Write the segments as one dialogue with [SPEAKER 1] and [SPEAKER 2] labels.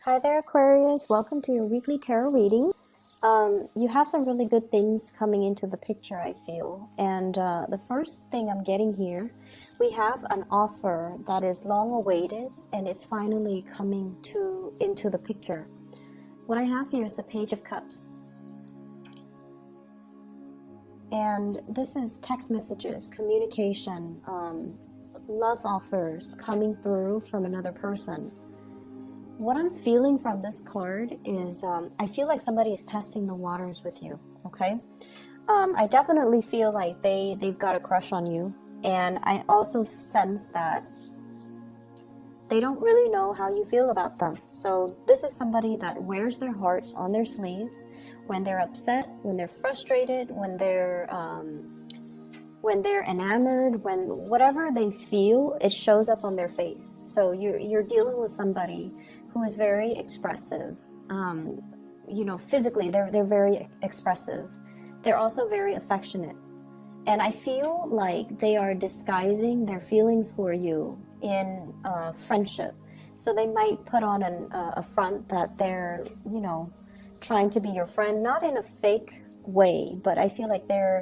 [SPEAKER 1] Hi there, Aquarius. Welcome to your weekly tarot reading. You have some really good things coming into the picture, I feel. And the first thing I'm getting here, we have an offer that is long awaited and it's finally coming into the picture. What I have here is the Page of Cups. And this is text messages, communication, love offers coming through from another person. What I'm feeling from this card is I feel like somebody is testing the waters with you, okay? I definitely feel like they've got a crush on you, and I also sense that they don't really know how you feel about them. So this is somebody that wears their hearts on their sleeves when they're upset, when they're frustrated, when they're enamored, when whatever they feel, it shows up on their face. So you're dealing with somebody who is very expressive. Physically, they're very expressive. They're also very affectionate. And I feel like they are disguising their feelings for you in friendship. So they might put on a front that they're, trying to be your friend, not in a fake way, but I feel like they're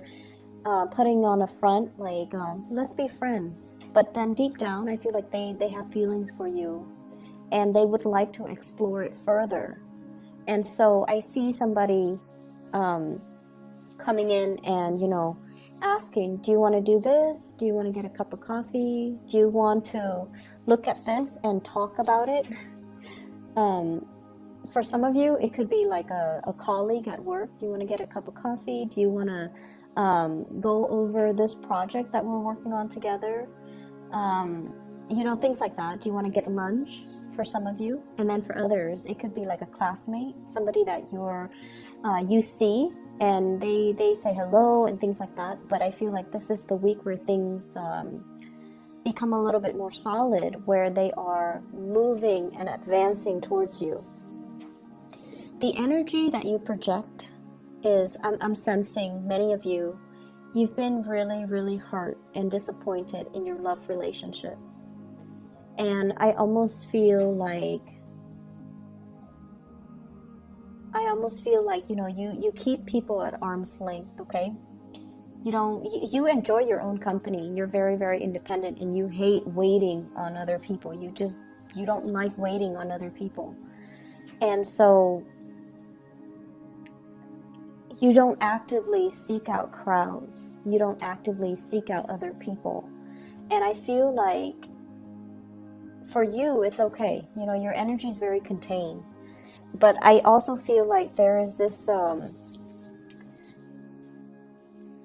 [SPEAKER 1] putting on a front like, let's be friends. But then deep down, I feel like they have feelings for you and they would like to explore it further. And so I see somebody coming in and, asking, do you want to do this? Do you want to get a cup of coffee? Do you want to look at this and talk about it? For some of you, it could be like a colleague at work. Do you want to get a cup of coffee? Do you want to go over this project that we're working on together? Things like that. Do you want to get lunch for some of you? And then for others, it could be like a classmate, somebody that you see and they say hello and things like that. But I feel like this is the week where things become a little bit more solid, where they are moving and advancing towards you. The energy that you project is, I'm sensing many of you, you've been really, really hurt and disappointed in your love relationship. And I almost feel like, you keep people at arm's length, okay? You enjoy your own company. You're very, very independent and you hate waiting on other people. You don't like waiting on other people. And so you don't actively seek out crowds. You don't actively seek out other people. And I feel like for you, it's okay. Your energy is very contained. But I also feel like there is this,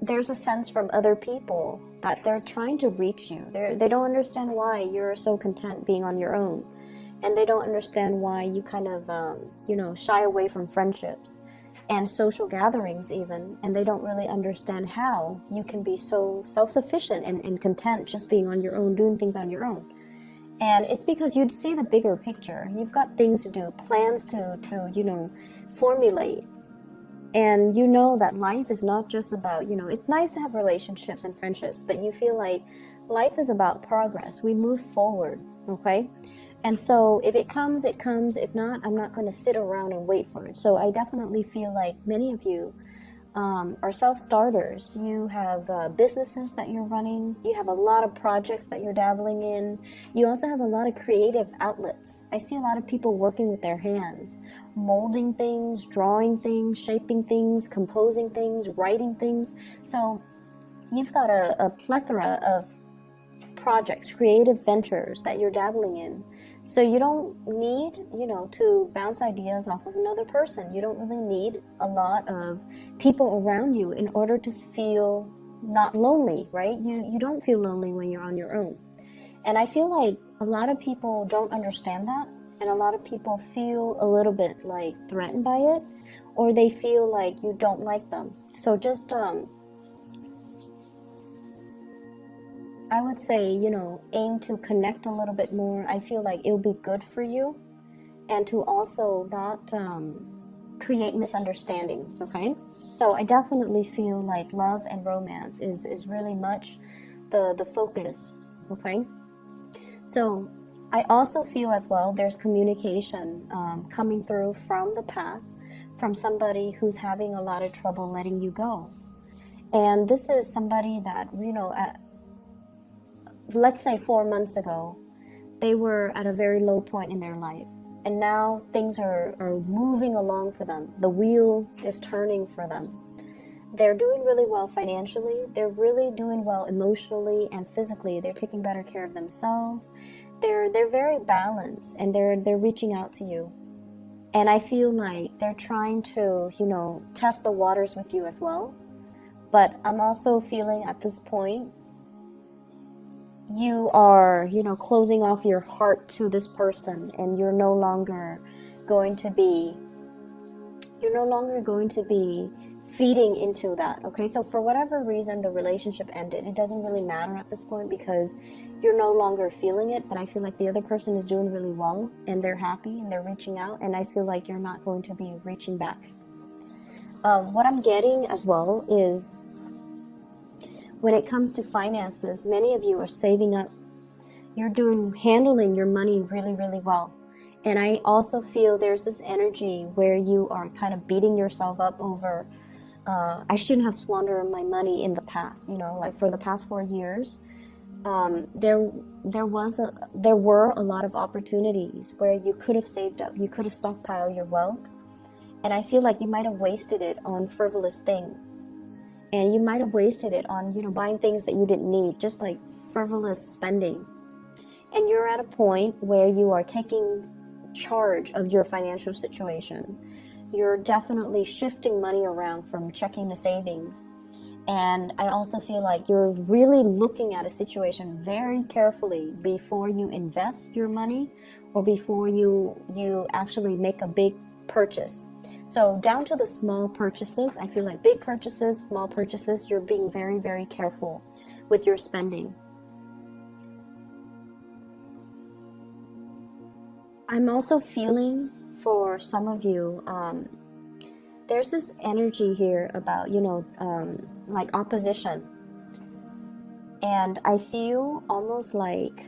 [SPEAKER 1] there's a sense from other people that they're trying to reach you. They don't understand why you're so content being on your own. And they don't understand why you kind of, shy away from friendships and social gatherings even. And they don't really understand how you can be so self-sufficient and content just being on your own, doing things on your own. And it's because you'd see the bigger picture. You've got things to do, plans to formulate. And you know that life is not just about, it's nice to have relationships and friendships, but you feel like life is about progress. We move forward, okay? And so if it comes, it comes. If not, I'm not going to sit around and wait for it. So I definitely feel like many of you are self-starters. You have businesses that you're running. You have a lot of projects that you're dabbling in. You also have a lot of creative outlets. I see a lot of people working with their hands, molding things, drawing things, shaping things, composing things, writing things. So you've got a plethora of projects, creative ventures that you're dabbling in. So you don't need, to bounce ideas off of another person. You don't really need a lot of people around you in order to feel not lonely, right? You don't feel lonely when you're on your own. And I feel like a lot of people don't understand that. And a lot of people feel a little bit like threatened by it, or they feel like you don't like them. So just, I would say, aim to connect a little bit more. I feel like it'll be good for you, and to also not create misunderstandings, okay? So I definitely feel like love and romance is really much the focus, okay? So I also feel as well there's communication coming through from the past, from somebody who's having a lot of trouble letting you go. And this is somebody that, you know, let's say 4 months ago, they were at a very low point in their life. And now things are moving along for them. The wheel is turning for them. They're doing really well financially. They're really doing well emotionally and physically. They're taking better care of themselves. They're very balanced, and they're reaching out to you. And I feel like they're trying to, you know, test the waters with you as well. But I'm also feeling at this point, you are, you know, closing off your heart to this person, and you're no longer going to be feeding into that. Okay, so for whatever reason the relationship ended, it doesn't really matter at this point, because you're no longer feeling it. But I feel like the other person is doing really well, and they're happy, and they're reaching out, and I feel like you're not going to be reaching back. What I'm getting as well is, when it comes to finances, many of you are saving up. You're handling your money really, really well. And I also feel there's this energy where you are kind of beating yourself up over, I shouldn't have squandered my money in the past. You know, like for the past 4 years, there were a lot of opportunities where you could have saved up. You could have stockpiled your wealth. And I feel like you might have wasted it on frivolous things. And you might have wasted it on, you know, buying things that you didn't need, just like frivolous spending. And you're at a point where you are taking charge of your financial situation. You're definitely shifting money around from checking the savings. And I also feel like you're really looking at a situation very carefully before you invest your money, or before you actually make a big purchase. So down to the small purchases, I feel like big purchases, small purchases, you're being very, very careful with your spending. I'm also feeling for some of you, there's this energy here about, you know, like opposition. And I feel almost like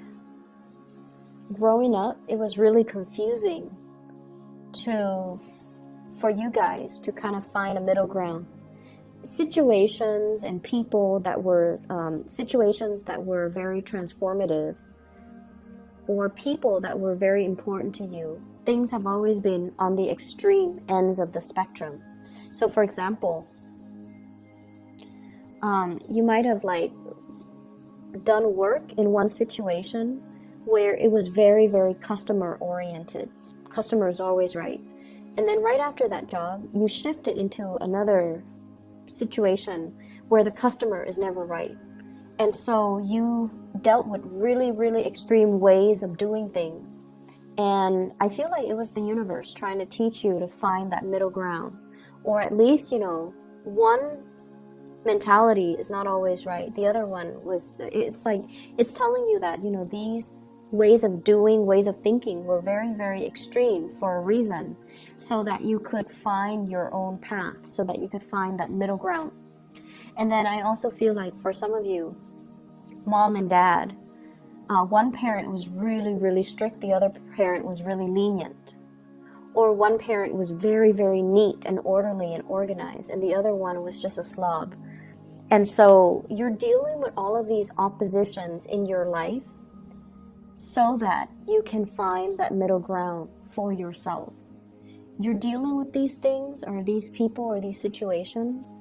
[SPEAKER 1] growing up, it was really confusing for you guys to kind of find a middle ground. Situations and people that were, situations that were very transformative, or people that were very important to you, things have always been on the extreme ends of the spectrum. So for example, you might have like done work in one situation where it was very, very customer oriented. Customer is always right. And then right after that job, you shift it into another situation where the customer is never right. And so you dealt with really, really extreme ways of doing things. And I feel like it was the universe trying to teach you to find that middle ground. Or at least, you know, one mentality is not always right. The other one it's like, it's telling you that, you know, these ways of doing, ways of thinking were very, very extreme for a reason, so that you could find your own path, so that you could find that middle ground. And then I also feel like for some of you, mom and dad, one parent was really, really strict, the other parent was really lenient. Or one parent was very, very neat and orderly and organized, and the other one was just a slob. And so you're dealing with all of these oppositions in your life, so that you can find that middle ground for yourself. You're dealing with these things, or these people, or these situations,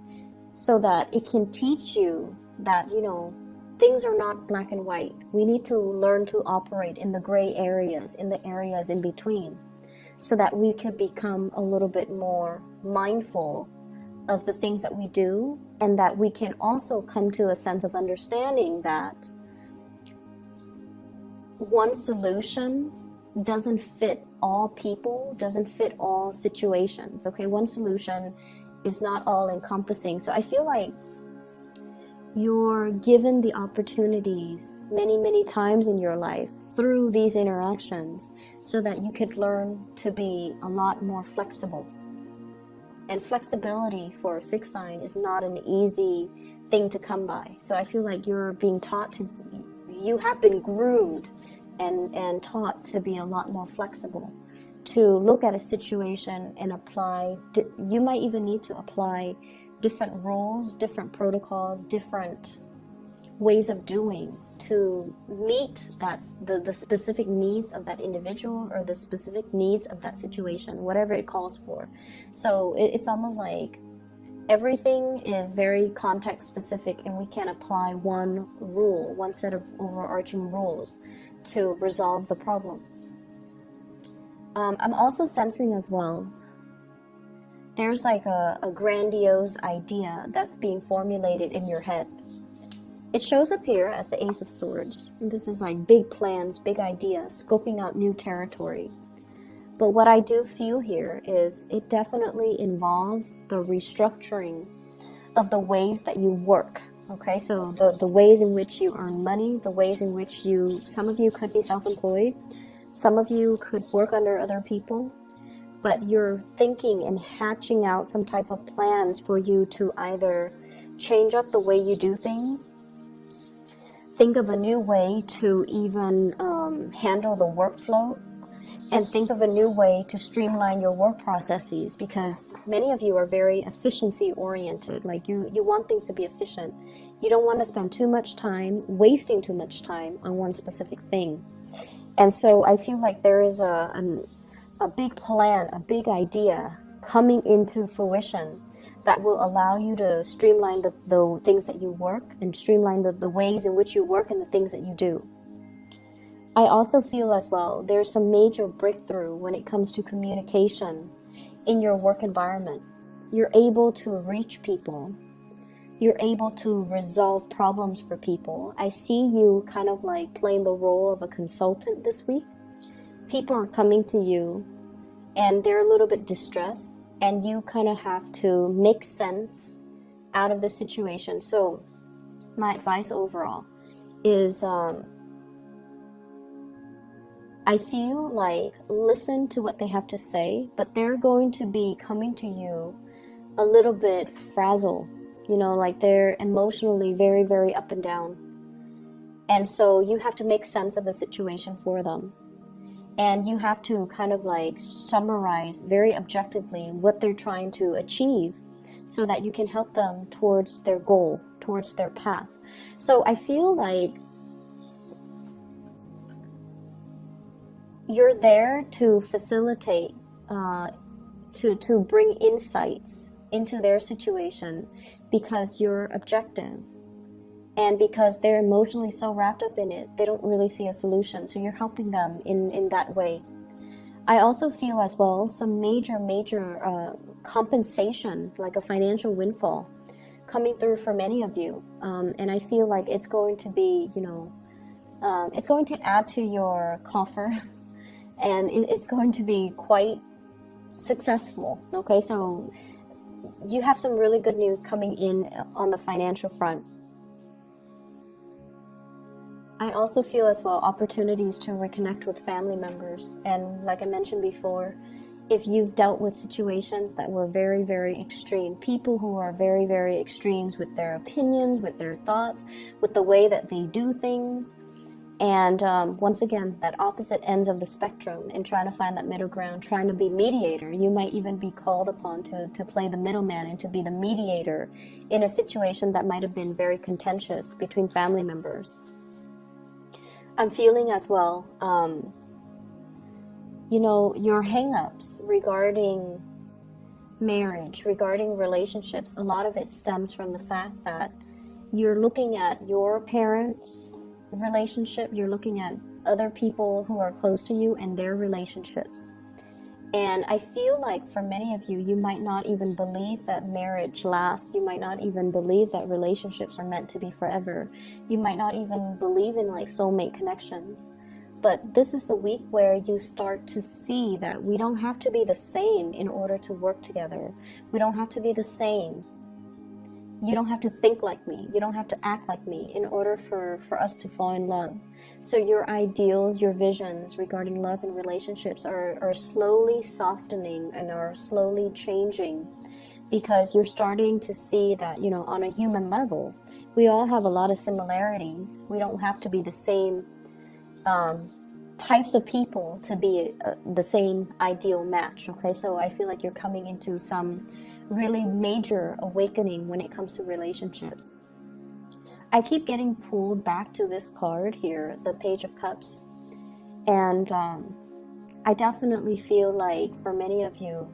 [SPEAKER 1] so that it can teach you that, you know, things are not black and white. We need to learn to operate in the gray areas, in the areas in between, so that we can become a little bit more mindful of the things that we do, and that we can also come to a sense of understanding that one solution doesn't fit all people, doesn't fit all situations. Okay, one solution is not all encompassing. So I feel like you're given the opportunities many, many times in your life through these interactions, so that you could learn to be a lot more flexible. And flexibility for a fixed sign is not an easy thing to come by. So I feel like you're being taught to, you have been groomed and taught to be a lot more flexible, to look at a situation and apply. You might even need to apply different rules, different protocols, different ways of doing to meet the specific needs of that individual or the specific needs of that situation, whatever it calls for. So it's almost like everything is very context specific, and we can't apply one rule, one set of overarching rules to resolve the problem. I'm also sensing as well, there's like a grandiose idea that's being formulated in your head. It shows up here as the Ace of Swords. And this is like big plans, big ideas, scoping out new territory. But what I do feel here is it definitely involves the restructuring of the ways that you work. Okay, so the ways in which you earn money, the ways in which some of you could be self-employed, some of you could work under other people, but you're thinking and hatching out some type of plans for you to either change up the way you do things, think of a new way to even handle the workflow, and think of a new way to streamline your work processes, because many of you are very efficiency oriented. Like you want things to be efficient. You don't want to spend too much time, wasting too much time on one specific thing. And so I feel like there is a big plan, a big idea coming into fruition that will allow you to streamline the things that you work, and streamline the ways in which you work and the things that you do. I also feel as well there's some major breakthrough when it comes to communication in your work environment. You're able to reach people. You're able to resolve problems for people. I see you kind of like playing the role of a consultant this week. People are coming to you and they're a little bit distressed, and you kind of have to make sense out of the situation. So my advice overall is I feel like listen to what they have to say, but they're going to be coming to you a little bit frazzled, like they're emotionally very, very up and down. And so you have to make sense of the situation for them. And you have to kind of like summarize very objectively what they're trying to achieve so that you can help them towards their goal, towards their path. So I feel like you're there to facilitate, to bring insights into their situation, because you're objective. And because they're emotionally so wrapped up in it, they don't really see a solution. So you're helping them in that way. I also feel as well some major compensation, like a financial windfall, coming through for many of you. And I feel like it's going to be, it's going to add to your coffers, and it's going to be quite successful. Okay, so you have some really good news coming in on the financial front. I also feel as well opportunities to reconnect with family members. And like I mentioned before, if you've dealt with situations that were very, very extreme, people who are very, very extremes with their opinions, with their thoughts, with the way that they do things, and once again, that opposite ends of the spectrum, and trying to find that middle ground, trying to be mediator. You might even be called upon to play the middleman and to be the mediator in a situation that might have been very contentious between family members. I'm feeling as well, your hang-ups regarding marriage, regarding relationships, a lot of it stems from the fact that you're looking at your parents' relationship, you're looking at other people who are close to you and their relationships. And I feel like for many of you, you might not even believe that marriage lasts. You might not even believe that relationships are meant to be forever. You might not even believe in like soulmate connections. But this is the week where you start to see that we don't have to be the same in order to work together. We don't have to be the same. You don't have to think like me. You don't have to act like me in order for us to fall in love. So your ideals, your visions regarding love and relationships are slowly softening and are slowly changing, because you're starting to see that, on a human level, we all have a lot of similarities. We don't have to be the same types of people to be the same ideal match, okay? So I feel like you're coming into some really major awakening when it comes to relationships. I keep getting pulled back to this card here, the Page of Cups, and I definitely feel like for many of you,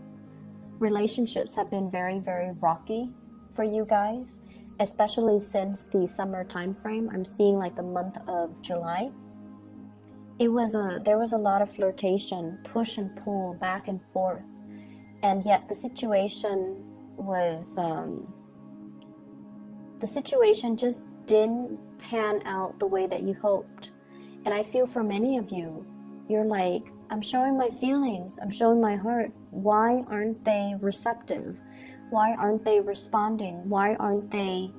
[SPEAKER 1] relationships have been very, very rocky for you guys, especially since the summer time frame. I'm seeing like the month of July. There was a lot of flirtation, push and pull, back and forth, and yet the situation just didn't pan out the way that you hoped. And I feel for many of you, you're like, I'm showing my feelings, I'm showing my heart. Why aren't they receptive? Why aren't they responding? Why aren't they,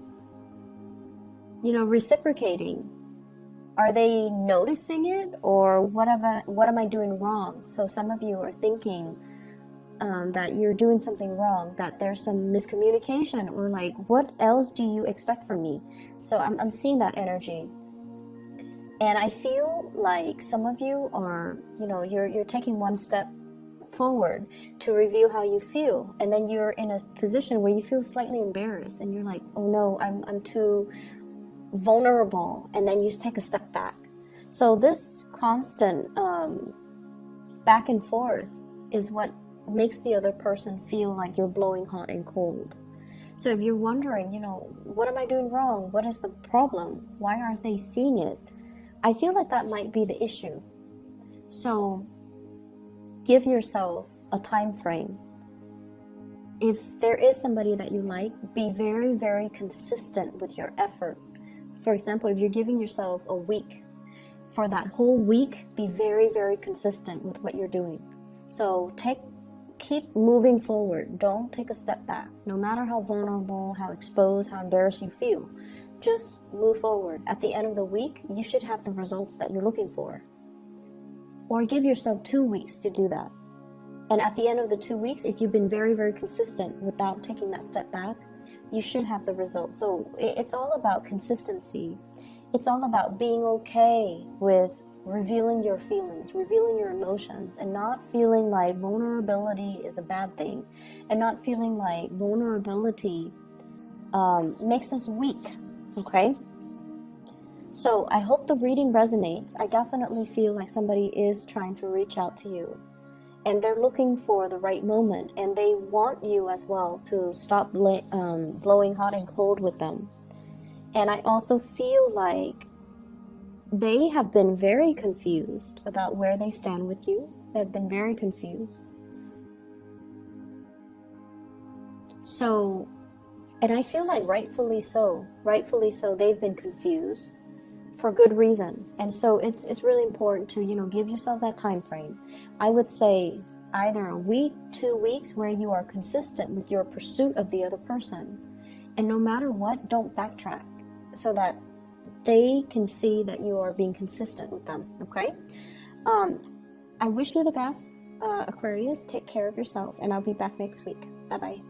[SPEAKER 1] reciprocating? Are they noticing it, or what am I doing wrong? So some of you are thinking that you're doing something wrong, that there's some miscommunication, or like, what else do you expect from me? So I'm seeing that energy. And I feel like some of you are, you're taking one step forward to reveal how you feel, and then you're in a position where you feel slightly embarrassed, and you're like, oh no, I'm too vulnerable, and then you take a step back. So this constant back and forth is what makes the other person feel like you're blowing hot and cold. So if you're wondering, what am I doing wrong? What is the problem? Why aren't they seeing it? I feel like that might be the issue. So give yourself a time frame. If there is somebody that you like, be very, very consistent with your effort. For example, if you're giving yourself a week, for that whole week, be very, very consistent with what you're doing. So keep moving forward. Don't take a step back. No matter how vulnerable, how exposed, how embarrassed you feel, just move forward. At the end of the week, you should have the results that you're looking for. Or give yourself 2 weeks to do that. And at the end of the 2 weeks, if you've been very, very consistent without taking that step back, you should have the results. So it's all about consistency. It's all about being okay with revealing your feelings, revealing your emotions, and not feeling like vulnerability is a bad thing, and not feeling like vulnerability makes us weak, okay? So I hope the reading resonates. I definitely feel like somebody is trying to reach out to you, and they're looking for the right moment, and they want you as well to stop blowing hot and cold with them. And I also feel like they have been very confused about where they stand with you. They've been very confused. So, and I feel like rightfully so, they've been confused for good reason. And so it's really important to, give yourself that time frame. I would say either a week, 2 weeks, where you are consistent with your pursuit of the other person. And no matter what, don't backtrack, so that they can see that you are being consistent with them, okay? I wish you the best, Aquarius. Take care of yourself, and I'll be back next week. Bye-bye.